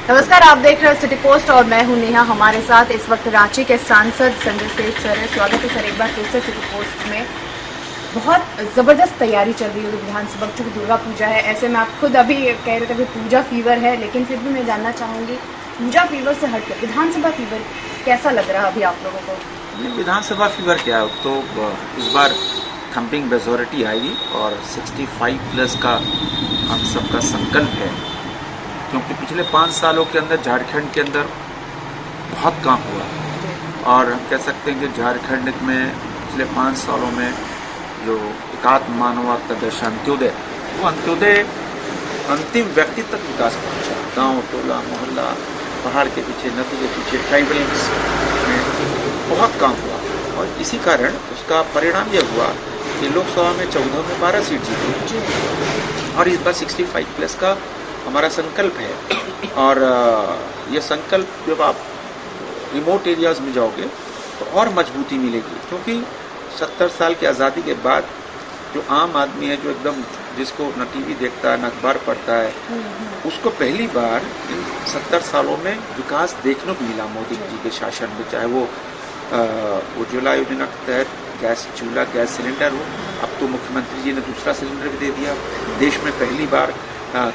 नमस्कार, आप देख रहे हैं सिटी पोस्ट और मैं हूं नेहा। हमारे साथ इस वक्त रांची के सांसद संजय सेठ सर है। स्वागत है सर एक बार फिर से सिटी पोस्ट में। बहुत ज़बरदस्त तैयारी चल रही है विधानसभा, चूँकि दुर्गा पूजा है, ऐसे में आप खुद अभी कह रहे थे कि पूजा फीवर है, लेकिन फिर भी मैं जानना चाहूँगी पूजा फीवर से हटकर विधानसभा फीवर कैसा लग रहा है अभी आप लोगों को? विधानसभा फीवर क्या है, तो इस बार थम्पिंग मेजॉरिटी आएगी और 65 प्लस का हम सबका संकल्प है, क्योंकि पिछले 5 सालों के अंदर झारखंड के अंदर बहुत काम हुआ और हम कह सकते हैं कि झारखंड में पिछले 5 सालों में जो एकात्म मानववाद का दर्शन अंत्योदय, वो अंत्योदय अंतिम व्यक्ति तक विकास पहुंचा। गांव, टोला, मोहल्ला, पहाड़ के पीछे, नदी के पीछे, ट्राइबल्स में बहुत काम हुआ और इसी कारण उसका परिणाम यह हुआ कि लोकसभा में 14 में 12 सीट जीती और इस बार 65 प्लस का हमारा संकल्प है। और ये संकल्प जब आप रिमोट एरियाज में जाओगे तो और मजबूती मिलेगी, क्योंकि 70 साल की आज़ादी के बाद जो आम आदमी है, जो एकदम जिसको न टीवी देखता है न अखबार पढ़ता है, उसको पहली बार इन 70 सालों में विकास देखने को मिला मोदी जी के शासन में। चाहे वो उज्ज्वला योजना के तहत गैस चूल्हा, गैस सिलेंडर हो, अब तो मुख्यमंत्री जी ने दूसरा सिलेंडर भी दे दिया। देश में पहली बार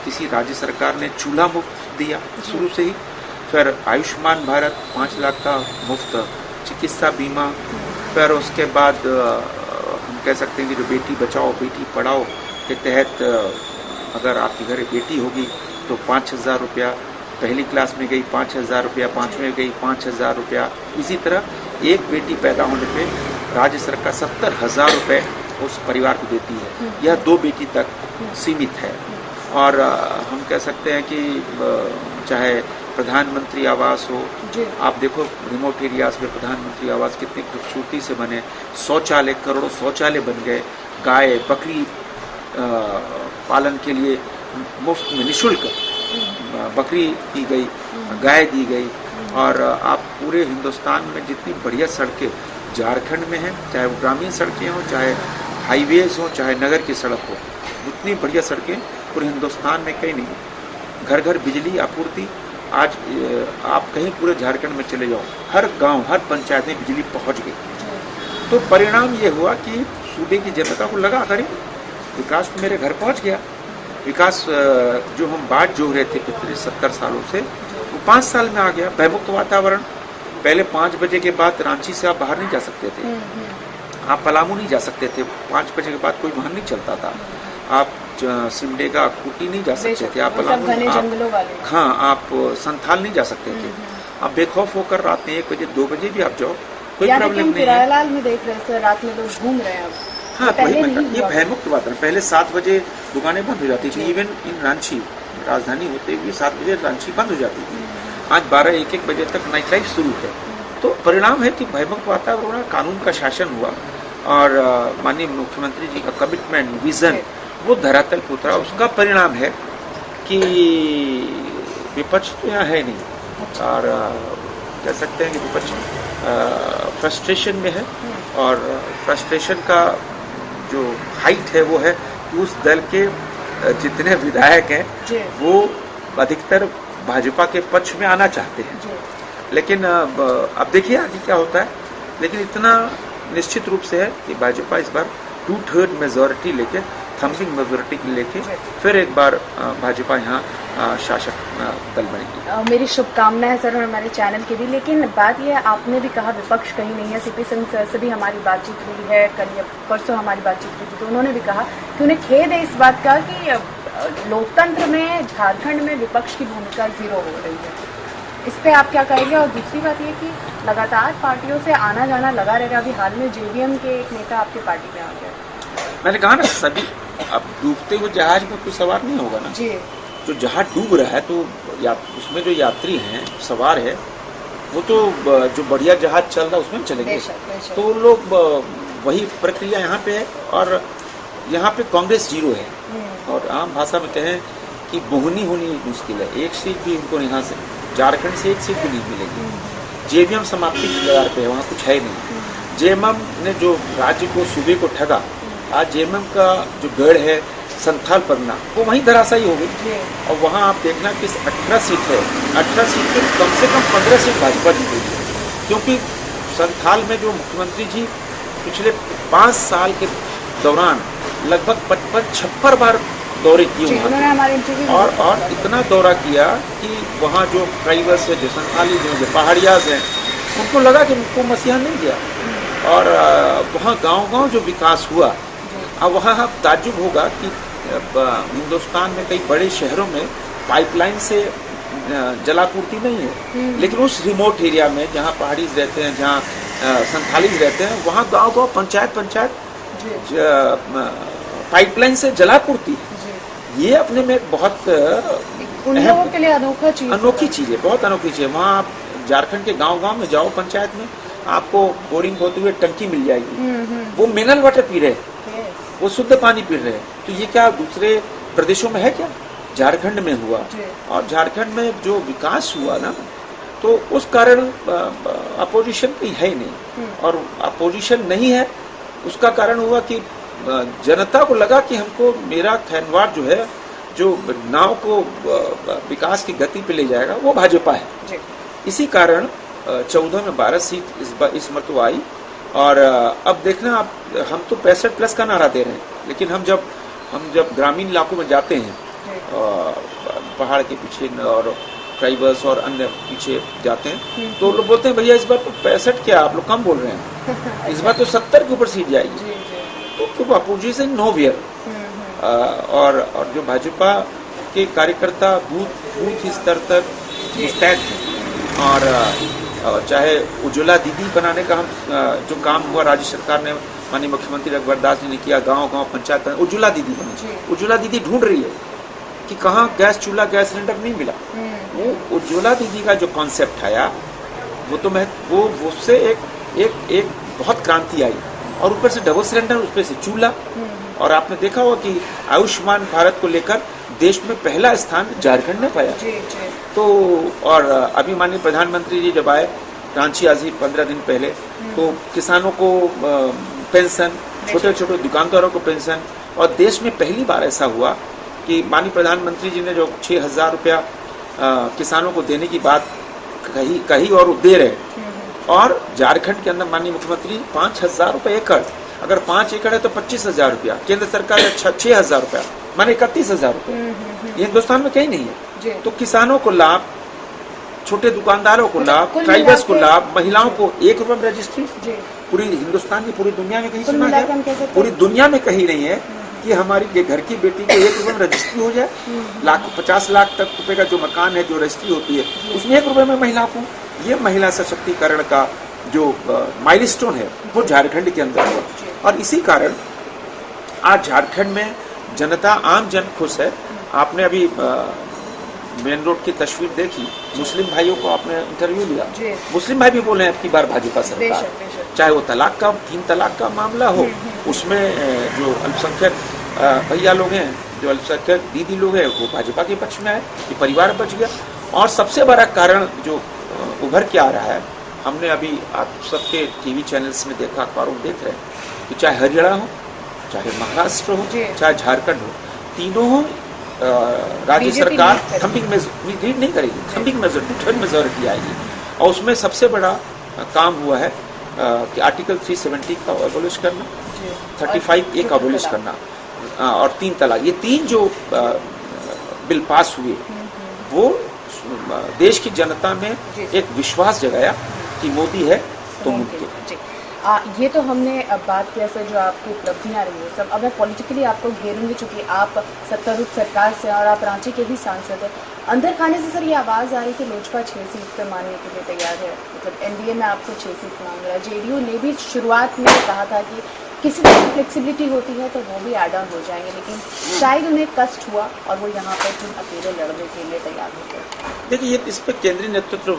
किसी राज्य सरकार ने चूल्हा मुफ्त दिया शुरू से ही। फिर आयुष्मान भारत 5 लाख का मुफ्त चिकित्सा बीमा। फिर उसके बाद हम कह सकते हैं कि जो बेटी बचाओ बेटी पढ़ाओ के तहत अगर आपके घर बेटी होगी तो 5,000 रुपया, पहली क्लास में गई 5,000 रुपया, 5वीं में गई 5,000 रुपया। इसी तरह एक बेटी पैदा होने पे राज्य सरकार 70,000 रुपये उस परिवार को देती है। यह 2 बेटी तक सीमित है। और हम कह सकते हैं कि चाहे प्रधानमंत्री आवास हो, आप देखो रिमोट एरियाज में प्रधानमंत्री आवास कितनी खूबसूरती से बने, शौचालय, करोड़ों शौचालय बन गए, गाय बकरी पालन के लिए मुफ्त में निःशुल्क बकरी दी गई, गाय दी गई। और आप पूरे हिंदुस्तान में जितनी बढ़िया सड़कें झारखंड में हैं, चाहे वो ग्रामीण सड़कें हों, चाहे हाईवेज हों, चाहे नगर की सड़क हो, जितनी बढ़िया सड़कें पूरे हिंदुस्तान में कहीं नहीं। घर घर बिजली आपूर्ति, आज आप कहीं पूरे झारखंड में चले जाओ, हर गांव, हर पंचायत में बिजली पहुंच गई। तो परिणाम ये हुआ कि सूबे की जनता को लगा अरे विकास तो मेरे घर पहुंच गया। विकास जो हम बाट जोह रहे थे पिछले 70 सालों से, वो 5 साल में आ गया। भयमुक्त वातावरण, पहले 5 बजे के बाद रांची से आप बाहर नहीं जा सकते थे, आप पलामू नहीं जा सकते थे, 5 बजे के बाद कोई वाहन नहीं चलता था। आप सिमडेगा, खूंटी नहीं जा सकते थे, आप पलामू, हाँ, आप संथाल नहीं जा सकते थे। आप बेखौफ होकर रात में 1 बजे 2 बजे भी आप जाओ, कोई प्रॉब्लम नहीं है। फिरालाल में देख रहे थे रात में लोग घूम रहे हैं अब। हाँ, वही मतलब ये भयमुक्त वातावरण। पहले 7 बजे दुकानें बंद हो जाती थी, इवन इन रांची राजधानी होते हुए 7 बजे रांची बंद हो जाती थी। आज 12-1 बजे तक नाइट लाइफ शुरू है। तो परिणाम है कि भयमुक्त वातावरण, कानून का शासन हुआ और माननीय मुख्यमंत्री जी का कमिटमेंट, विजन, वो धरातल पर उतरा। उसका परिणाम है कि विपक्ष तो यहाँ है नहीं और कह सकते हैं कि विपक्ष फ्रस्ट्रेशन में है। और फ्रस्ट्रेशन का जो हाइट है वो है कि उस दल के जितने विधायक हैं वो अधिकतर भाजपा के पक्ष में आना चाहते हैं, लेकिन अब देखिए आगे क्या होता है। लेकिन इतना निश्चित रूप से है कि भाजपा इस बार 2/3 मेजॉरिटी लेके, थम्पिंग मेजॉरिटी लेके फिर एक बार भाजपा यहाँ शासक दल बनेगी। मेरी शुभकामनाएं सर हमारे चैनल की भी। लेकिन बात यह है, आपने भी कहा विपक्ष कहीं नहीं है। सीपी सिंह सर से भी हमारी बातचीत हुई है, कल या परसों हमारी बातचीत हुई थी, तो उन्होंने भी कहा कि उन्हें खेद है इस बात का कि लोकतंत्र में झारखंड में विपक्ष की भूमिका 0 हो रही है। इस पर आप क्या कहेंगे? और दूसरी बात यह कि लगातार पार्टियों से आना जाना लगा रहेगा। अभी हाल में JVM के एक नेता आपकी पार्टी में आ गया। मैंने कहा ना, सभी अब डूबते हुए जहाज में कोई सवार नहीं होगा ना जी। जो जहाज डूब रहा है तो उसमें जो यात्री हैं, सवार है, वो तो जो बढ़िया जहाज चल रहा है उसमें चलेंगे। तो लोग वही प्रक्रिया यहाँ पे है और यहाँ पे कांग्रेस 0 है। और आम भाषा में कहें कि बोहनी होनी मुश्किल है। 1 सीट भी उनको यहाँ से, झारखंड से 1 सीट भी नहीं मिलेगी। JVM समाप्ति की कगार पे है, वहाँ कुछ है नहीं। JMM ने जो राज्य को, सूबे को ठगा, आज JMM का जो गढ़ है संथाल परगना, वो वहीं धराशायी हो गई। जी। और वहाँ आप देखना कि 18 सीट है, 18 सीट में कम से कम 15 सीट भाजपा जीतेगी, क्योंकि संथाल में जो मुख्यमंत्री जी पिछले 5 साल के दौरान लगभग 55-56 बार दौरे किए जी, उन्होंने हमारे इंटरव्यू में और इतना दौरा किया कि वहाँ जो ट्राइबल्स है, जो संथाली जो पहाड़ियाज हैं, उनको लगा कि उनको मसीहा नहीं दिया। और वहाँ गांव-गांव जो विकास हुआ, अब वहाँ आप ताज्जुब होगा कि हिंदुस्तान में कई बड़े शहरों में पाइपलाइन से जलापूर्ति नहीं है, लेकिन उस रिमोट एरिया में जहाँ पहाड़ीज रहते हैं, जहाँ संथालीज रहते हैं, वहाँ गांव-गांव पंचायत पाइपलाइन से जलापूर्ति है। ये अपने में बहुत उन लोगों के लिए अनोखी चीज है, बहुत अनोखी चीज है। वहाँ आप झारखंड के गांव-गांव में जाओ, पंचायत में आपको बोरिंग होते हुए टंकी मिल जाएगी, वो मिनरल वाटर पी रहे हैं, वो शुद्ध पानी पी रहे हैं। तो ये क्या दूसरे प्रदेशों में है क्या? झारखंड में हुआ। और झारखंड में जो विकास हुआ ना, तो उस कारण अपोजिशन कहीं है ही नहीं, और अपोजिशन नहीं है उसका कारण हुआ कि जनता को लगा कि हमको मेरा खैनवाड़ जो है, जो नाव को विकास की गति पे ले जाएगा, वो भाजपा है। इसी कारण 14 में 12 सीट इस मरतबा आई। और अब देखना आप, हम तो 65 प्लस का नारा दे रहे हैं, लेकिन हम जब ग्रामीण इलाकों में जाते हैं, पहाड़ के पीछे और ट्राइबल्स और अन्य पीछे जाते हैं, तो लोग बोलते हैं भैया इस बार तो 65 क्या, आप लोग कम बोल रहे हैं, इस बार तो 70 के ऊपर सीट जाएगी। तो अपोजिशन नो वेयर। और जो भाजपा के कार्यकर्ता बूथ स्तर तक मुस्तैद हैं। और चाहे उज्ज्वला दीदी बनाने का हम जो काम हुआ राज्य सरकार ने, माननीय मुख्यमंत्री रघुवर दास जी ने किया, गांव-गांव पंचायत में उज्ज्वला दीदी बनी। उज्ज्वला दीदी ढूंढ रही है कि कहाँ गैस चूल्हा, गैस सिलेंडर नहीं मिला। वो उज्ज्वला दीदी का जो कॉन्सेप्ट आया, वो तो वो उससे एक बहुत क्रांति आई। और ऊपर से डबल सिलेंडर, ऊपर से चूल्हा। और आपने देखा होगा कि आयुष्मान भारत को लेकर देश में पहला स्थान झारखंड ने पाया। तो और अभी माननीय प्रधानमंत्री जी जब आए रांची आज ही 15 दिन पहले, तो किसानों को पेंशन, छोटे छोटे दुकानदारों को पेंशन, और देश में पहली बार ऐसा हुआ कि माननीय प्रधानमंत्री जी ने जो 6,000 रुपया किसानों को देने की बात कही और वो दे रहे। और झारखंड के अंदर माननीय मुख्यमंत्री 5,000 रुपये एकड़, अगर 5 एकड़ है तो 25,000 रुपया, केंद्र सरकार है 6,000 रुपया, माने 31,000 रुपये। ये हिंदुस्तान में कहीं नहीं है। तो किसानों को लाभ, छोटे दुकानदारों को लाभ, ट्राइबल्स को लाभ, महिलाओं को 1 रुपये में रजिस्ट्री। पूरी हिंदुस्तान की, पूरी दुनिया में कहीं सुना है, पूरी दुनिया में कहीं नहीं है कि हमारी घर की बेटी को 1 रुपये में रजिस्ट्री हो जाए। 50 लाख तक रुपए का जो मकान है, जो रजिस्ट्री होती है, उसमें 1 रुपये में महिला को। ये महिला सशक्तिकरण का जो माइलस्टोन है, वो झारखंड के अंदर हुआ। और इसी कारण आज झारखंड में जनता, आम जन खुश है। आपने अभी मेन रोड की तस्वीर देखी, मुस्लिम भाइयों को आपने इंटरव्यू लिया, मुस्लिम भाई भी बोले हैं अब की बार भाजपा सरकार। चाहे वो 3 तलाक का मामला हो, उसमें जो अल्पसंख्यक भैया लोग हैं, जो अल्पसंख्यक दीदी लोग हैं, वो भाजपा के पक्ष में आए, कि परिवार बच गया। और सबसे बड़ा कारण जो उभर के आ रहा है, हमने अभी आप सबके टीवी चैनल्स में देखा, अखबारों में देख रहे हैं कि चाहे हरियाणा हो, चाहे महाराष्ट्र हो, चाहे झारखंड हो, तीनों हो, राज्य सरकार थम्पिंग लीड नहीं करेगी, थम्पिंग मेजोरिटी आएगी। और उसमें सबसे बड़ा काम हुआ है कि आर्टिकल 370 का अबोलिश करना, 35A का अबोलिश करना, और 3 तलाक। ये 3 जो बिल पास हुए, वो देश की जनता में एक विश्वास जगाया कि मोदी है तो मुमकिन है। ये तो हमने अब बात किया सर, जो आपकी उपलब्धियां रही है सब। अब मैं पॉलिटिकली आपको घेरूंगी, चूंकि आप सत्तारूढ़ सरकार से और आप रांची के भी सांसद हैं। अंदर खाने से सर ये आवाज़ आ रही कि लोजपा 6 सीट पर मानने के लिए तैयार है, मतलब एनडीए में आपसे 6 सीट मांग रहा है। जेडीयू ने भी शुरुआत में कहा था कि किसी तरह की फ्लेक्सिबिलिटी होती है तो वो भी एड ऑन हो जाएंगे, लेकिन शायद उन्हें कष्ट हुआ और वो यहाँ पर फिर अकेले लड़ने के लिए तैयार हो गए। देखिए, ये इस पर केंद्रीय नेतृत्व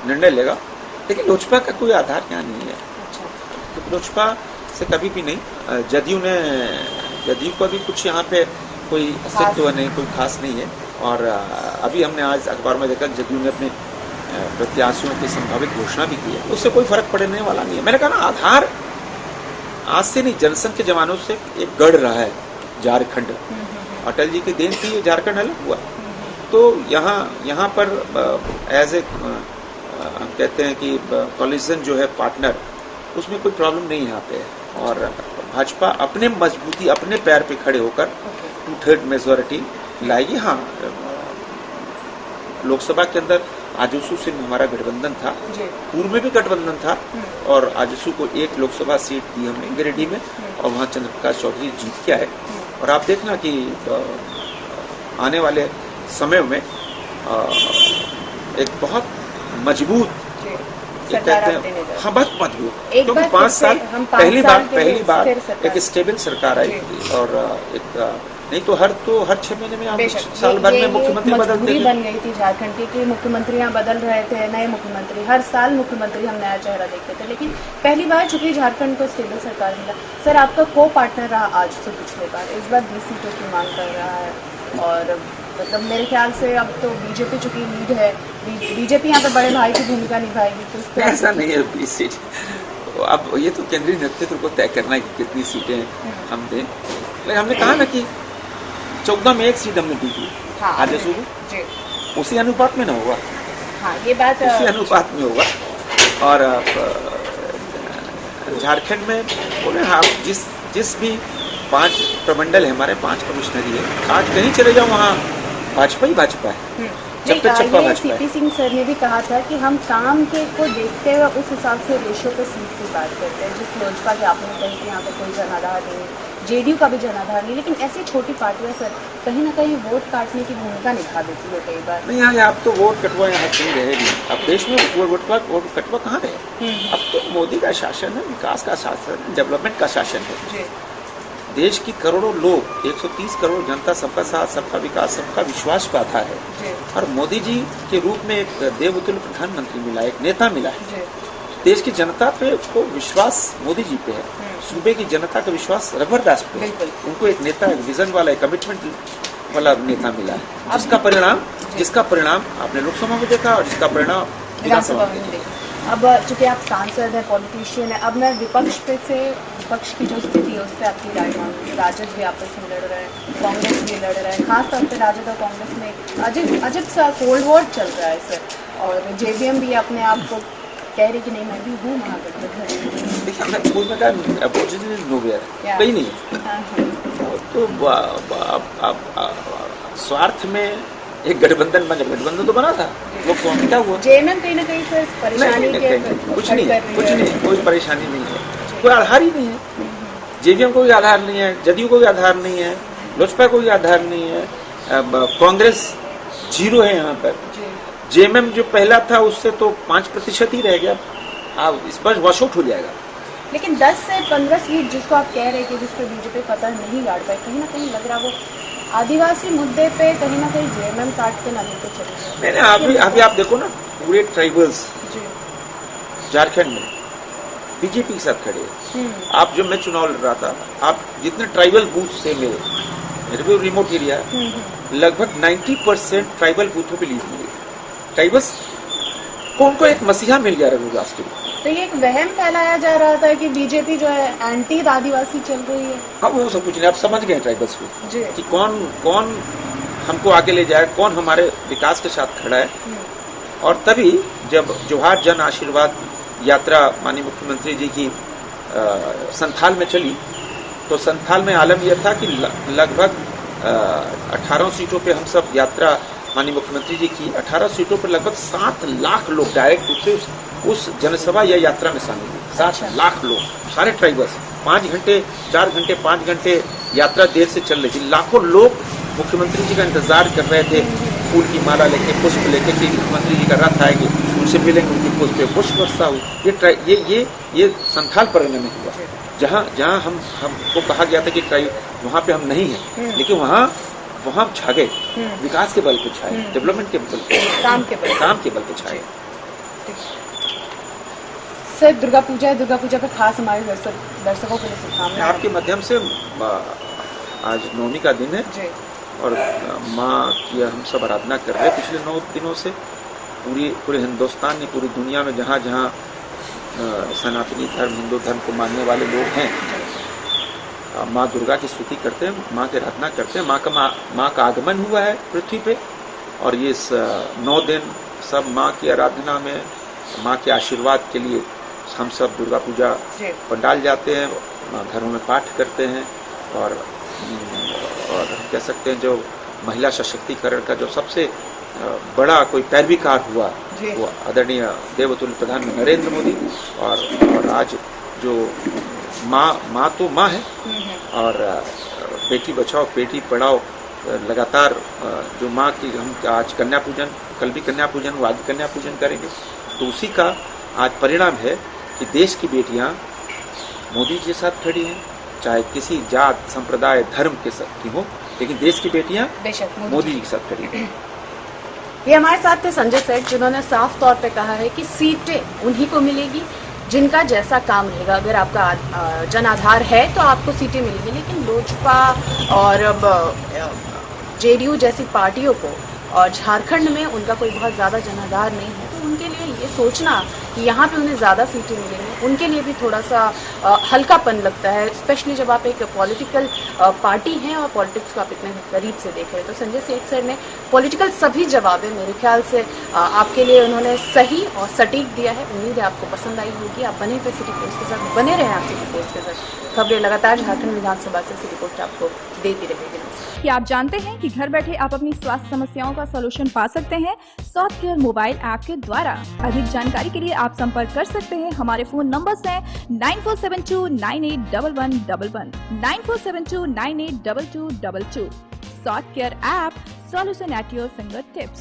निर्णय लेगा, लेकिन लोजपा का कोई आधार यहाँ नहीं है। तो लोजपा से कभी भी नहीं, जदयू का भी कुछ यहाँ पे कोई अस्तित्व नहीं, कोई खास नहीं है। और अभी हमने आज अखबार में देखा जदयू ने अपने प्रत्याशियों की संभावित घोषणा भी की है, उससे कोई फर्क पड़ने वाला नहीं है। मैंने कहा ना, आधार आज से नहीं, जनसंघ के जमानों से एक गढ़ रहा है झारखंड, अटल जी की देन थी, झारखंड अलग हुआ। तो यहाँ पर एज ए कहते हैं कि कोलिशन जो है पार्टनर, उसमें कोई प्रॉब्लम नहीं यहाँ पे है। और भाजपा अपने मजबूती अपने पैर पे खड़े होकर 2/3 मेजोरिटी लाएगी। हाँ, लोकसभा के अंदर आजसू से हमारा गठबंधन था, पूर्व में भी गठबंधन था, और आजसू को एक लोकसभा सीट दी हमने गिरिडीह में, और वहाँ चंद्रप्रकाश चौधरी जीत गया है। और आप देखना कि आने वाले समय में एक बहुत मजबूत, ये कहते हैं, हाँ बहुत मजबूत, क्योंकि 5 साल पहली बार एक स्टेबल सरकार आई थी। और एक नहीं तो हर 6 महीने में, आप साल भर में मुख्यमंत्री बदलते बन गई थी झारखंड की मुख्यमंत्री यहाँ बदल रहे थे, नए मुख्यमंत्री, हर साल मुख्यमंत्री हम नया चेहरा देखते थे। लेकिन पहली बार चूंकि झारखंड को स्टेबल सरकार मिला। सर, आपका को पार्टनर रहा आज से पिछले बार, इस बार 20 सीटों की मांग कर रहा है, और मतलब मेरे ख्याल से अब तो बीजेपी चूंकि लीड है, बीजेपी यहाँ पे बड़े भाई की भूमिका निभाएगी। तो ऐसा नहीं है 20 सीट, अब ये तो केंद्रीय नेतृत्व को तय करना है कि कितनी सीटें हम दें। लेकिन हमने कहा ना कि 14 में 1 सीट हमने दी थी आजसू को, उसी अनुपात में ना होगा। हाँ, ये बात उसी अनुपात में होगा। और झारखंड में बोले, हाँ, जिस भी 5 प्रमंडल है हमारे, 5 कमिश्नरी है, आज कहीं चले जाओ वहाँ भाजपा ही भाजपा है। जब तक चप्पा भाजपा है। सीपी सिंह सर ने भी कहा था कि हम काम के को देखते हुए उस हिसाब से रेशो पे सीट की बात करते हैं। जिस लोजपा के आपने कही कि यहाँ पे कोई जनाधार नहीं, जेडीयू का भी जनाधार नहीं, लेकिन ऐसी छोटी पार्टियां सर कहीं ना कहीं वोट काटने की भूमिका निभा देती है कई बार। नहीं, यहाँ आप तो वोट कटवा यहाँ कहीं रहे नहीं। अब देश में वोट कटवा कहाँ रहे? अब तो मोदी का शासन है, विकास का शासन, डेवलपमेंट का शासन है। देश की करोड़ों लोग, 130 करोड़ जनता सबका साथ, सबका विकास, सबका विश्वास पाता है। और मोदी जी के रूप में एक देवतुल्य प्रधानमंत्री मिला, एक नेता मिला है। देश की जनता पे को विश्वास मोदी जी पे है, सूबे की जनता का विश्वास रघुवर दास पे है। उनको एक नेता, एक विजन वाला, एक कमिटमेंट वाला नेता मिला है, जिसका परिणाम आपने लोकसभा में देखा और जिसका परिणाम विधानसभा में देखा। अब चूंकि आप सांसद हैं, पॉलिटिशियन है, अब मैं विपक्ष की जो स्थिति है उस पर आपकी राय मांगूंगी। राजद भी आपस में लड़ रहे हैं, कांग्रेस भी लड़ रहा है, खासतौर पर राजद और कांग्रेस में अजब सा कोल्ड वॉर चल रहा है सर। और जेवीएम भी अपने आप को कह रही कि नहीं, मैं भी हूँ महागठबंधन। देखिए, हमने पूर्व में कहा अपोजिशन नोवेयर कहीं नहीं है। तो स्वार्थ में एक गठबंधन बना, गठबंधन तो बना था, लोग तो क्या हुआ? जेएमएम कहीं ना कहीं सर परेशानी के कुछ नहीं, कोई परेशानी नहीं है, कोई आधार ही नहीं है। जेवीएम को भी आधार नहीं है, जदयू को भी आधार नहीं है, लोजपा को भी आधार नहीं है, कांग्रेस 0 है यहाँ पर। जेएमएम जो पहला था उससे तो 5% ही रह गया, अब इस पर वॉश आउट हो जाएगा। लेकिन 10 से 15 सीट जिसको आप कह रहे थे, जिस पर बीजेपी पता नहीं गाड़ पाई, कहीं ना कहीं लग रहा वो आदिवासी मुद्दे पे कहीं ना कहीं जेएमएम काट के ना लेके चले जाए। अभी आप देखो ना, पूरे ट्राइबल्स झारखंड में बीजेपी के साथ खड़े हैं। आप जब मैं चुनाव लड़ रहा था, आप जितने ट्राइबल बूथ से मेरे भी रिमोट एरिया है, लगभग 90% ट्राइबल बूथों पे लीड मिली। ट्राइबल्स को उनको एक मसीहा मिल गया रघुदास के। तो ये एक वहम फैलाया जा रहा था कि बीजेपी जो है एंटी आदिवासी चल रही है। हाँ, वो सब कुछ नहीं, आप समझ गए ट्राइबल्स को कि कौन हमको आगे ले जाए, कौन हमारे विकास के साथ खड़ा है। और तभी जब जोहार जन आशीर्वाद यात्रा माननीय मुख्यमंत्री जी की संथाल में चली, तो संथाल में आलम यह था कि लगभग 18 सीटों पे हम सब यात्रा माननीय मुख्यमंत्री जी की 18 सीटों पर लगभग 7 लाख लोग डायरेक्ट रूप से उस जनसभा या यात्रा में शामिल हुए। 7 लाख लोग, सारे ट्राइबल्स। 5 घंटे 4 घंटे 5 घंटे यात्रा देर से चल रही थी। लाखों लोग मुख्यमंत्री जी का इंतजार कर रहे थे, फूल की माला लेके, पुष्प लेके कि मुख्यमंत्री जी का रथ आएंगे, उनसे मिलेंगे, उनकी पुष्प पे पुष्प वर्षा हुई। ये संथाल परगने में हुआ, जहाँ हमको कहा गया था कि वहाँ पे हम नहीं हैं, लेकिन वहाँ छा गए, विकास के बल पे छाए, डेवलपमेंट के बल पे, काम के बल पे छाए। सर, दुर्गा पूजा है, दुर्गा पूजा पे खास हमारे दर्शकों के लिए शुभकामनाएं। आपके माध्यम से आज नवमी का दिन है और माँ की हम सब आराधना कर रहे हैं पिछले 9 दिनों से। पूरे हिंदुस्तान में, पूरी दुनिया में जहाँ जहाँ सनातनी धर्म, हिंदू धर्म को मानने वाले लोग हैं, माँ दुर्गा की स्तुति करते हैं, माँ की आराधना करते हैं। माँ का आगमन हुआ है पृथ्वी पे, और ये 9 दिन सब माँ की आराधना में, माँ के आशीर्वाद के लिए हम सब दुर्गा पूजा पंडाल जाते हैं, घरों में पाठ करते हैं। और हम कह सकते हैं जो महिला सशक्तिकरण का जो सबसे बड़ा कोई पैरवीकार हुआ वो आदरणीय देवतुल्य प्रधानमंत्री नरेंद्र मोदी। और आज जो माँ तो माँ है, और बेटी बचाओ बेटी पढ़ाओ लगातार जो माँ की हम आज कन्या पूजन, कल भी कन्या पूजन हुआ, आज कन्या पूजन करेंगे। तो उसी का आज परिणाम है कि देश की बेटियां मोदी जी के साथ खड़ी हैं, चाहे किसी जात संप्रदाय धर्म के साथ की हो, लेकिन देश की बेटियां बेशक मोदी जी के साथ खड़ी हैं। ये हमारे साथ थे संजय सेठ, जिन्होंने साफ तौर पे कहा है कि सीटें उन्हीं को मिलेगी जिनका जैसा काम रहेगा। अगर आपका जनाधार है तो आपको सीटें मिलेंगी, लेकिन लोजपा और जेडीयू जैसी पार्टियों को और झारखंड में उनका कोई बहुत ज़्यादा जनाधार नहीं है, तो उनके लिए ये सोचना कि यहाँ पे उन्हें ज़्यादा सीटें मिलेंगी, उनके लिए भी थोड़ा सा हल्कापन लगता है, स्पेशली जब आप एक पॉलिटिकल पार्टी हैं और पॉलिटिक्स को आप इतने करीब से देख रहे हैं। तो संजय सेठ सर ने पॉलिटिकल सभी जवाबें मेरे ख्याल से आपके लिए उन्होंने सही और सटीक दिया है। उम्मीद है आपको पसंद आई होगी। आप बने हुए सिटी पोस्ट के साथ, बने रहे आप सिटी पोस्ट के साथ। खबरें लगातार झारखंड विधानसभा से सिटी पोस्ट आपको देती रहेगी। कि आप जानते हैं कि घर बैठे आप अपनी स्वास्थ्य समस्याओं का सॉल्यूशन पा सकते हैं सॉफ्ट केयर मोबाइल ऐप के द्वारा। अधिक जानकारी के लिए आप संपर्क कर सकते हैं। हमारे फोन नंबर्स हैं 9472981111, 9472982222। Soft care app, solution at your finger tips.